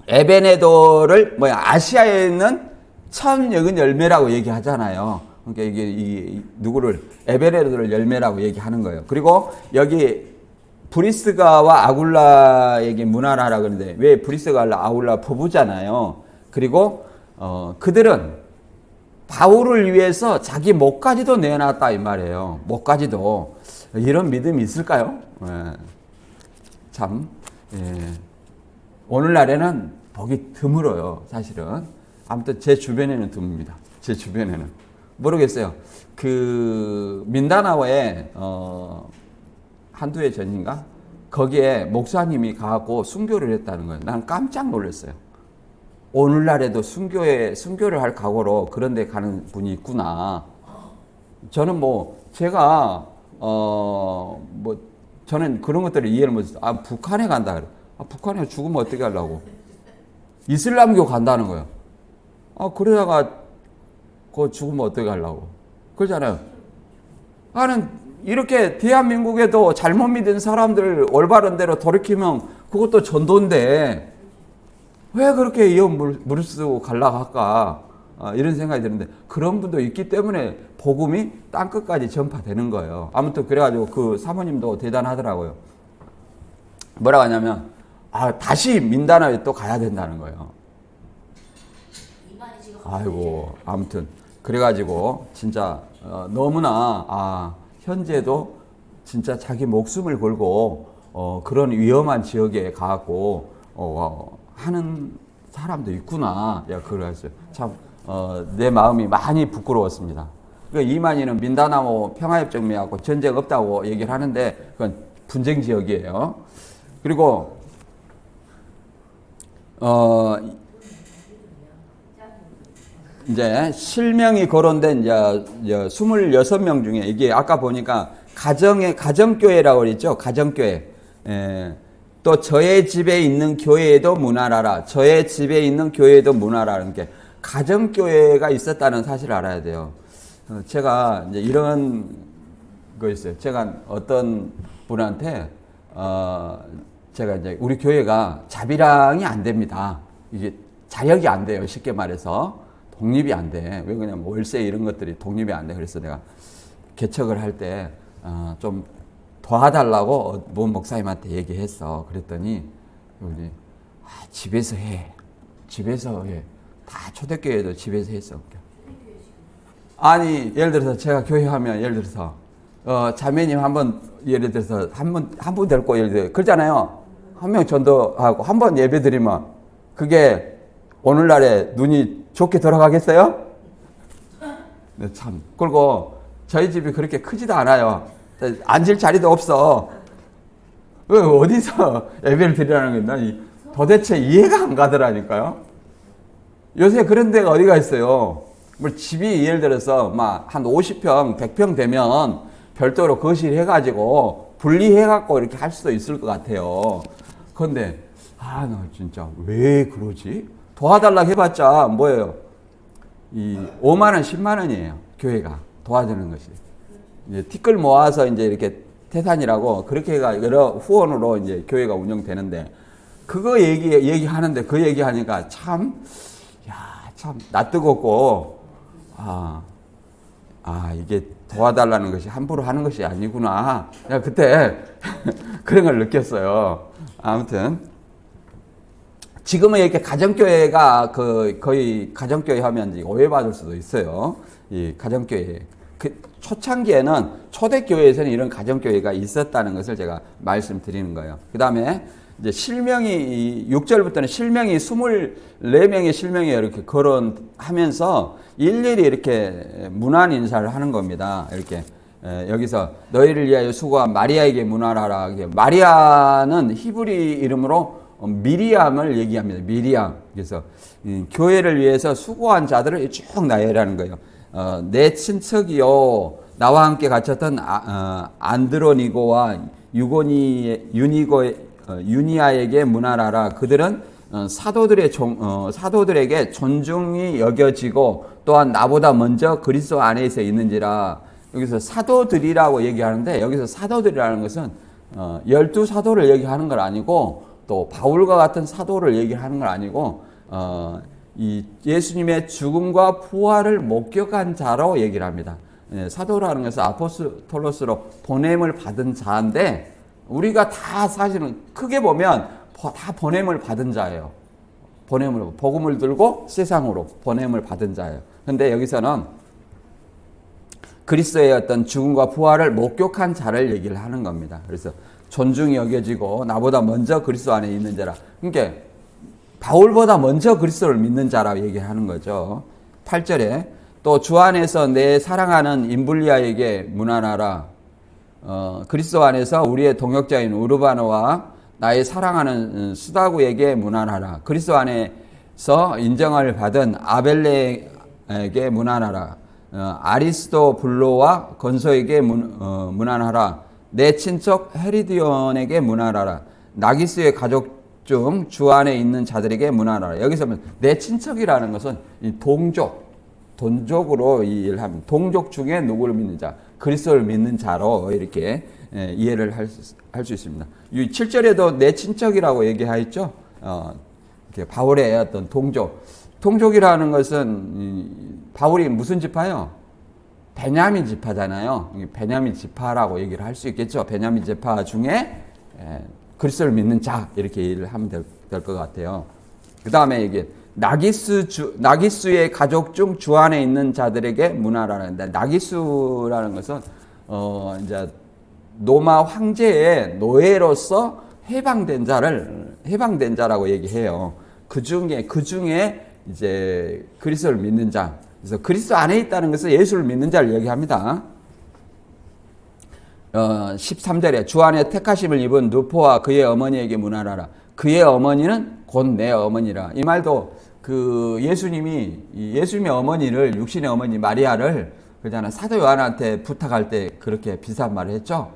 에베네도를 아시아에 있는 처음 익은 열매라고 얘기하잖아요. 그러니까 이게 누구를 에베네도를 열매라고 얘기하는 거예요. 그리고 여기 브리스가와 아굴라에게 문안하라 그러는데 왜 브리스가 아굴라 부부잖아요. 그리고 그들은 바울을 위해서 자기 목까지도 내어놨다 이 말이에요. 목까지도. 이런 믿음이 있을까요? 참 오늘날에는 보기 드물어요. 사실은. 아무튼 제 주변에는 드뭅니다. 제 주변에는. 모르겠어요. 그 민다나오에 한두 해 전인가? 거기에 목사님이 가고 순교를 했다는 거예요. 난 깜짝 놀랐어요. 오늘날에도 순교를 할 각오로 그런 데 가는 분이 있구나. 저는 제가 저는 그런 것들을 이해를 못했어요. 북한에 간다 그래. 북한에 죽으면 어떻게 하려고? 이슬람교 간다는 거예요. 그러다가 죽으면 어떻게 하려고? 그러잖아요. 나는 이렇게 대한민국에도 잘못 믿은 사람들 올바른 대로 돌이키면 그것도 전도인데 왜 그렇게 무릎 쓰고 가려고 할까? 이런 생각이 드는데 그런 분도 있기 때문에 복음이 땅끝까지 전파되는 거예요. 아무튼 그래가지고 그 사모님도 대단하더라고요. 뭐라고 하냐면 다시 민다나오에 또 가야 된다는 거예요. 아이고 아무튼 그래가지고 진짜 너무나 현재도 진짜 자기 목숨을 걸고 그런 위험한 지역에 가고 하는 사람도 있구나. 그랬어요. 참 내 마음이 많이 부끄러웠습니다. 이만희는 민다나오 평화협정명하고 전쟁 없다고 얘기를 하는데 그건 분쟁 지역이에요. 그리고 이제 실명이 거론된 이제 26명 중에 이게 아까 보니까 가정교회라고 그랬죠. 가정교회. 또 저의 집에 있는 교회에도 문안하라. 저의 집에 있는 교회에도 문안하라는 게 가정교회가 있었다는 사실을 알아야 돼요. 제가 이제 이런 거 있어요. 제가 어떤 분한테 제가 이제 우리 교회가 자비랑이 안 됩니다. 이게 자력이 안 돼요. 쉽게 말해서 독립이 안 돼. 왜 그러냐면 월세 이런 것들이 독립이 안 돼. 그래서 내가 개척을 할 때 좀 도와달라고 모은 목사님한테 얘기했어. 그랬더니 집에서 해. 집에서 해. 다 초대교회도 집에서 했어. 아니 예를 들어서 제가 교회하면 예를 들어서 자매님 한번 예를 들어서 한 분 데리고 예를 들어 그러잖아요. 한 명 전도하고 한 번 예배 드리면 그게 오늘날에 눈이 좋게 돌아가겠어요? 네, 참. 그리고 저희 집이 그렇게 크지도 않아요. 앉을 자리도 없어. 어디서 예배를 드리라는 건데 도대체 이해가 안 가더라니까요. 요새 그런 데가 어디가 있어요. 뭐 집이 예를 들어서 막 한 50평, 100평 되면 별도로 거실 해가지고 분리해갖고 이렇게 할 수도 있을 것 같아요. 그런데 나 진짜 왜 그러지? 도와달라고 해봤자 뭐예요? 5만 원, 10만 원이에요. 교회가 도와주는 것이. 이제 티끌 모아서 이제 이렇게 태산이라고 그렇게 해가 여러 후원으로 이제 교회가 운영되는데 그거 얘기하는데 그 얘기하니까 참 낯뜨겁고 이게 도와달라는 것이 함부로 하는 것이 아니구나. 내가 그때 그런 걸 느꼈어요. 아무튼 지금은 이렇게 가정교회가 거의 가정교회 하면 이제 오해받을 수도 있어요. 이 가정교회. 초창기에는 초대교회에서는 이런 가정교회가 있었다는 것을 제가 말씀드리는 거예요. 그 다음에 이제 실명이 6절부터는 실명이 24명의 실명이 이렇게 거론하면서 일일이 이렇게 문안 인사를 하는 겁니다. 이렇게 여기서 너희를 위하여 수고한 마리아에게 문안하라. 마리아는 히브리 이름으로 미리암을 얘기합니다. 미리암. 그래서 교회를 위해서 수고한 자들을 쭉 나열하는 거예요. 내 친척이요 나와 함께 갇혔던 안드로니고와 유니아에게 문안하라. 그들은 사도들에게 존중이 여겨지고 또한 나보다 먼저 그리스도 안에서 있는지라. 여기서 사도들이라고 얘기하는데 여기서 사도들이라는 것은 12사도를 얘기하는 건 아니고 또 바울과 같은 사도를 얘기하는 건 아니고 이 예수님의 죽음과 부활을 목격한 자로 얘기를 합니다. 사도라는 것은 아포스톨로스로 보냄을 받은 자인데 우리가 다 사실은 크게 보면 다 보냄을 받은 자예요. 복음을 들고 세상으로 보냄을 받은 자예요. 근데 여기서는 그리스도의 어떤 죽음과 부활을 목격한 자를 얘기를 하는 겁니다. 그래서 존중이 여겨지고 나보다 먼저 그리스도 안에 있는 자라. 그러니까 바울보다 먼저 그리스도를 믿는 자라고 얘기하는 거죠. 8절에 또 주 안에서 내 사랑하는 임블리아에게 문안하라. 그리스도 안에서 우리의 동역자인 우르바노와 나의 사랑하는 수다구에게 문안하라. 그리스도 안에서 인정을 받은 아벨레에게 문안하라. 아리스도블로와 건소에게 문안하라. 내 친척 헤리디온에게 문안하라. 나기스의 가족 중 주 안에 있는 자들에게 문안하라. 여기서 내 친척이라는 것은 동족으로 이해하면 동족 중에 누구를 믿는 자, 그리스도를 믿는 자로 이렇게 이해를 할 수 있습니다. 7절에도 내 친척이라고 얘기하였죠. 바울의 어떤 동족이라는 것은 바울이 무슨 지파요? 베냐민 지파잖아요. 베냐민 지파라고 얘기를 할 수 있겠죠. 베냐민 지파 중에 그리스도를 믿는 자 이렇게 얘기를 하면 될 것 같아요. 그 다음에 이게 나기수의 가족 중 주 안에 있는 자들에게 문안하라는데 나기수라는 것은 이제 로마 황제의 노예로서 해방된 자라고 얘기해요. 그 중에 이제 그리스도를 믿는 자. 그래서 그리스도 안에 있다는 것은 예수를 믿는 자를 얘기합니다. 13절에 주 안에 택하심을 입은 누포와 그의 어머니에게 문안하라. 그의 어머니는 곧 내 어머니라. 이 말도 예수님의 어머니를 육신의 어머니 마리아를 그잖아 사도 요한한테 부탁할 때 그렇게 비슷한 말을 했죠.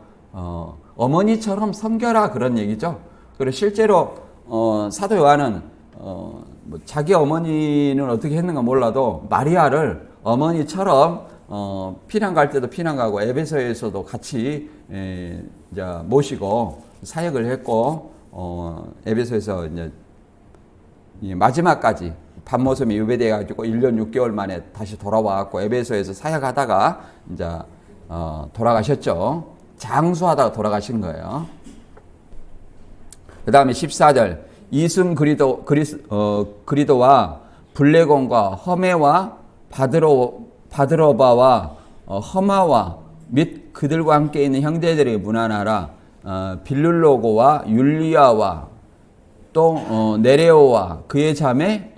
어머니처럼 섬겨라 그런 얘기죠. 그리고 실제로 사도 요한은 자기 어머니는 어떻게 했는가 몰라도 마리아를 어머니처럼 피난 갈 때도 피난 가고 에베소에서도 같이 이제 모시고 사역을 했고 에베소에서 이제 마지막까지 반모섬이 유배돼 가지고 1년 6개월 만에 다시 돌아와갖고 에베소에서 사역하다가 이제 돌아가셨죠. 장수하다가 돌아가신 거예요. 그 다음에 14절 이순 그리도와 블레곤과 허메와 바드로바와 허마와 및 그들과 함께 있는 형제들에게 문안하라. 빌룰로고와 율리아와 또 네레오와 그의 자매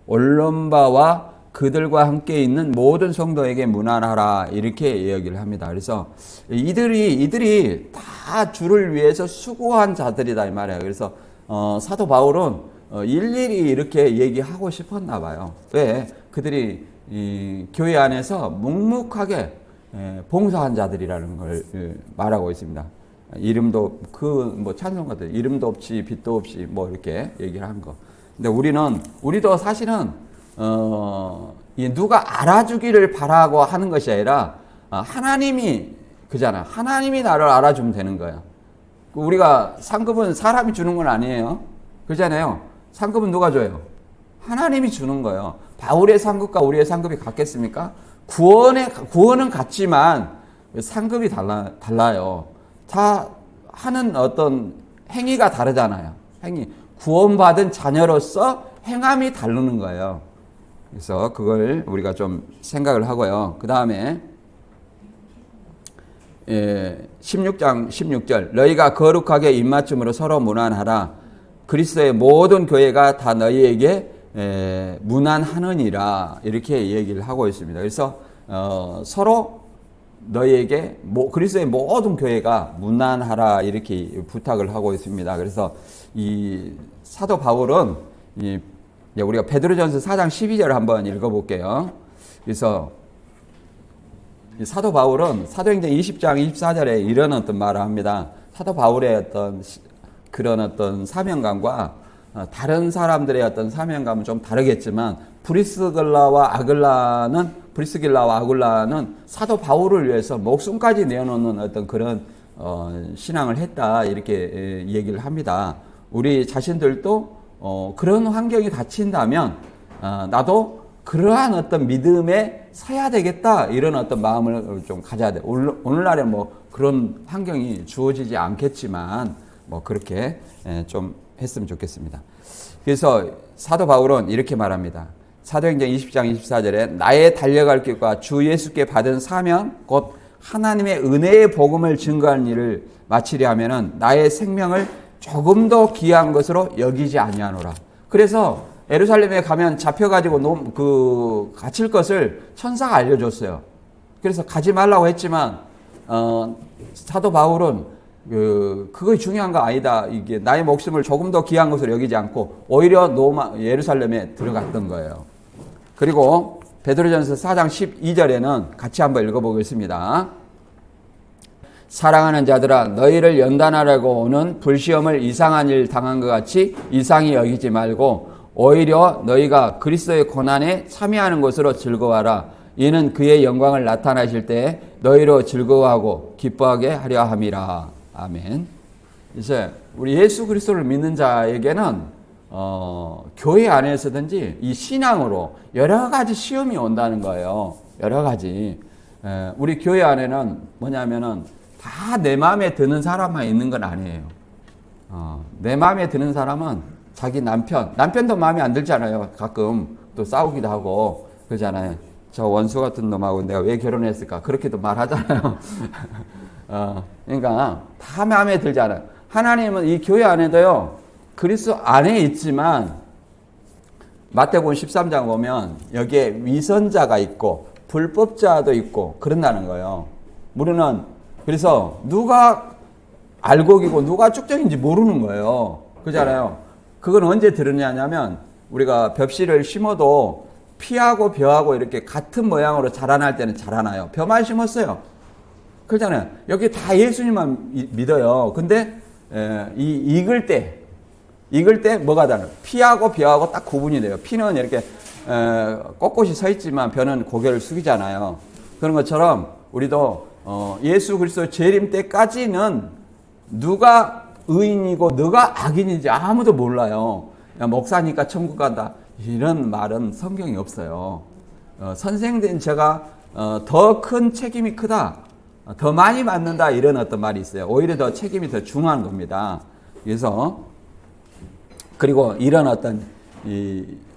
올롬바와 그들과 함께 있는 모든 성도에게 문안하라 이렇게 이야기를 합니다. 그래서 이들이 다 주를 위해서 수고한 자들이다 이 말이에요. 그래서 사도 바울은 일일이 이렇게 얘기하고 싶었나 봐요. 왜? 그들이 이 교회 안에서 묵묵하게 봉사한 자들이라는 걸 말하고 있습니다. 이름도 찬송가들 이름도 없이 빛도 없이 뭐 이렇게 얘기를 한 거. 근데 우리도 사실은 누가 알아주기를 바라고 하는 것이 아니라 하나님이 그잖아. 하나님이 나를 알아주면 되는 거야. 우리가 상급은 사람이 주는 건 아니에요. 그렇잖아요. 상급은 누가 줘요? 하나님이 주는 거예요. 바울의 상급과 우리의 상급이 같겠습니까? 구원은 같지만 상급이 달라요. 다 하는 어떤 행위가 다르잖아요. 구원받은 자녀로서 행함이 다르는 거예요. 그래서 그걸 우리가 좀 생각을 하고요. 그 다음에 16장 16절 너희가 거룩하게 입맞춤으로 서로 문안하라. 그리스도의 모든 교회가 다 너희에게 문안하느니라 이렇게 얘기를 하고 있습니다. 그래서 서로 너희에게 그리스도의 모든 교회가 문안하라 이렇게 부탁을 하고 있습니다. 그래서 이 사도 바울은 우리가 베드로전서 4장 12절을 한번 읽어볼게요. 그래서 사도 바울은 사도행전 20장 24절에 이런 어떤 말을 합니다. 사도 바울의 어떤 그런 어떤 사명감과 다른 사람들의 어떤 사명감은 좀 다르겠지만 브리스길라와 아굴라는 사도 바울을 위해서 목숨까지 내어놓는 어떤 그런 신앙을 했다 이렇게 얘기를 합니다. 우리 자신들도 그런 환경이 닥친다면 나도 그러한 어떤 믿음에 서야 되겠다 이런 어떤 마음을 좀 가져야 돼. 오늘날에 뭐 그런 환경이 주어지지 않겠지만 뭐 그렇게 좀 했으면 좋겠습니다. 그래서 사도 바울은 이렇게 말합니다. 사도행전 20장 24절에 나의 달려갈 길과 주 예수께 받은 사명 곧 하나님의 은혜의 복음을 증거하는 일을 마치려 하면은 나의 생명을 조금 더 귀한 것으로 여기지 아니하노라. 그래서 예루살렘에 가면 잡혀가지고 갇힐 것을 천사가 알려줬어요. 그래서 가지 말라고 했지만 사도 바울은 그거 중요한 거 아니다. 이게 나의 목숨을 조금 더 귀한 것으로 여기지 않고 오히려 예루살렘에 들어갔던 거예요. 그리고 베드로전서 4장 12절에는 같이 한번 읽어보겠습니다. 사랑하는 자들아 너희를 연단하려고 오는 불시험을 이상한 일 당한 것 같이 이상히 여기지 말고 오히려 너희가 그리스도의 고난에 참여하는 것으로 즐거워하라. 이는 그의 영광을 나타나실 때 너희로 즐거워하고 기뻐하게 하려 함이라. 아멘. 이제 우리 예수 그리스도를 믿는 자에게는 교회 안에서든지 이 신앙으로 여러 가지 시험이 온다는 거예요. 여러 가지. 우리 교회 안에는 뭐냐면은 다 내 마음에 드는 사람만 있는 건 아니에요. 내 마음에 드는 사람은 자기 남편도 마음에 안 들잖아요. 가끔 또 싸우기도 하고 그러잖아요. 저 원수 같은 놈하고 내가 왜 결혼했을까 그렇게도 말하잖아요. 그러니까 다 마음에 들잖아요. 하나님은 이 교회 안에도요 그리스도 안에 있지만 마태복음 13장 보면 여기에 위선자가 있고 불법자도 있고 그런다는 거예요. 우리는 그래서 누가 알곡이고 누가 쭉정인지 모르는 거예요. 그잖아요. 그건 언제 들으냐면 우리가 벽씨를 심어도 피하고 벼하고 이렇게 같은 모양으로 자라날 때는 자라나요. 벼만 심었어요. 그렇잖아요. 여기 다 예수님만 믿어요. 근데 익을 때 뭐가 다르요? 피하고 벼하고 딱 구분이 돼요. 피는 이렇게 꼿꼿이 서 있지만 벼는 고개를 숙이잖아요. 그런 것처럼 우리도 예수 그리스도 재림 때까지는 누가 의인이고 누가 악인인지 아무도 몰라요. 목사니까 천국 간다 이런 말은 성경이 없어요. 선생된 제가 더 큰 책임이 크다, 더 많이 받는다 이런 어떤 말이 있어요. 오히려 더 책임이 더 중요한 겁니다. 그래서 그리고 이런 어떤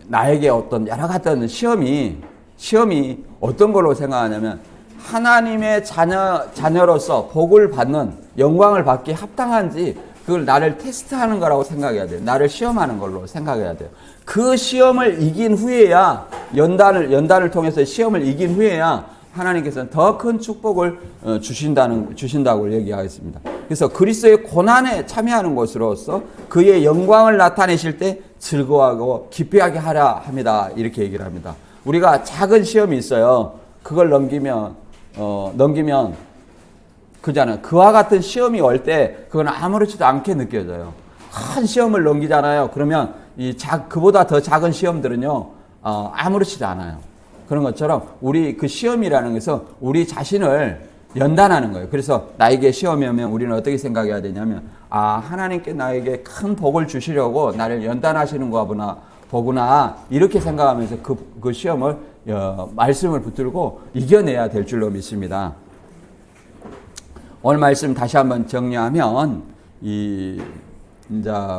나에게 어떤 여러 가지 시험이 어떤 걸로 생각하냐면 하나님의 자녀로서 복을 받는 영광을 받기 합당한지 그걸 나를 테스트하는 거라고 생각해야 돼요. 나를 시험하는 걸로 생각해야 돼요. 그 시험을 이긴 후에야 연단을 통해서 시험을 이긴 후에야 하나님께서는 더 큰 축복을 주신다고 얘기하겠습니다. 그래서 그리스도의 고난에 참여하는 것으로서 그의 영광을 나타내실 때 즐거워하고 기뻐하게 하라 합니다. 이렇게 얘기를 합니다. 우리가 작은 시험이 있어요. 그걸 넘기면 그잖아요. 그와 같은 시험이 올 때 그건 아무렇지도 않게 느껴져요. 큰 시험을 넘기잖아요. 그러면 그보다 더 작은 시험들은요, 아무렇지도 않아요. 그런 것처럼 우리 그 시험이라는 것은 우리 자신을 연단하는 거예요. 그래서 나에게 시험이 오면 우리는 어떻게 생각해야 되냐면, 하나님께 나에게 큰 복을 주시려고 나를 연단하시는 보구나 이렇게 생각하면서 그 시험을 말씀을 붙들고 이겨내야 될 줄로 믿습니다. 오늘 말씀 다시 한번 정리하면 이제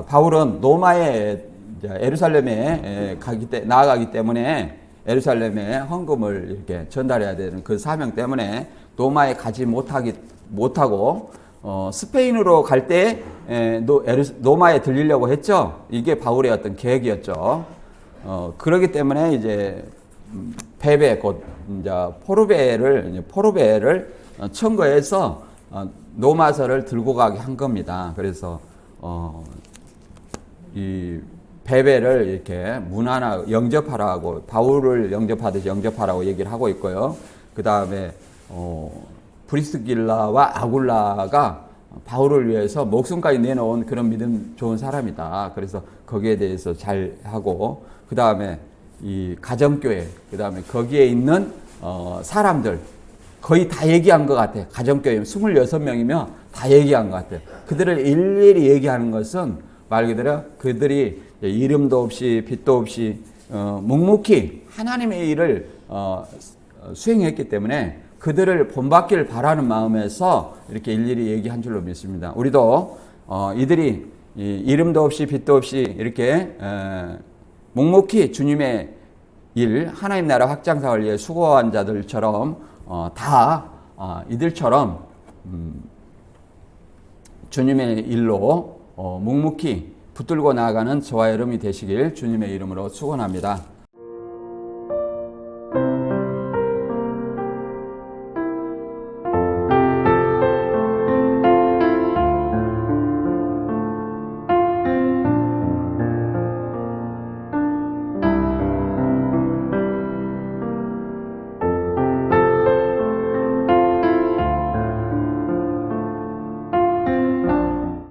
바울은 로마에 예루살렘에 나아가기 때문에 예루살렘에 헌금을 이렇게 전달해야 되는 그 사명 때문에 로마에 가지 못하고 스페인으로 갈 때 로마에 들리려고 했죠. 이게 바울의 어떤 계획이었죠. 그렇기 때문에 이제 베베 곧 이제 포르베를 청구해서 로마서를 들고 가게 한 겁니다. 그래서 이 베베를 이렇게 문화나 영접하라고, 바울을 영접하듯이 영접하라고 얘기를 하고 있고요. 그 다음에 브리스길라와 아굴라가 바울을 위해서 목숨까지 내놓은 그런 믿음 좋은 사람이다. 그래서 거기에 대해서 잘 하고, 그 다음에 이 가정교회, 그 다음에 거기에 있는 사람들 거의 다 얘기한 것 같아요. 가정교회 26명이면 다 얘기한 것 같아요. 그들을 일일이 얘기하는 것은 말 그대로 그들이 이름도 없이 빛도 없이 묵묵히 하나님의 일을 수행했기 때문에 그들을 본받기를 바라는 마음에서 이렇게 일일이 얘기한 줄로 믿습니다. 우리도 이들이 이름도 없이 빛도 없이 이렇게 묵묵히 주님의 일, 하나님 나라 확장사를 위해 수고한 자들처럼 이들처럼 주님의 일로 묵묵히 붙들고 나아가는 저와 여러분이 되시길 주님의 이름으로 축원합니다.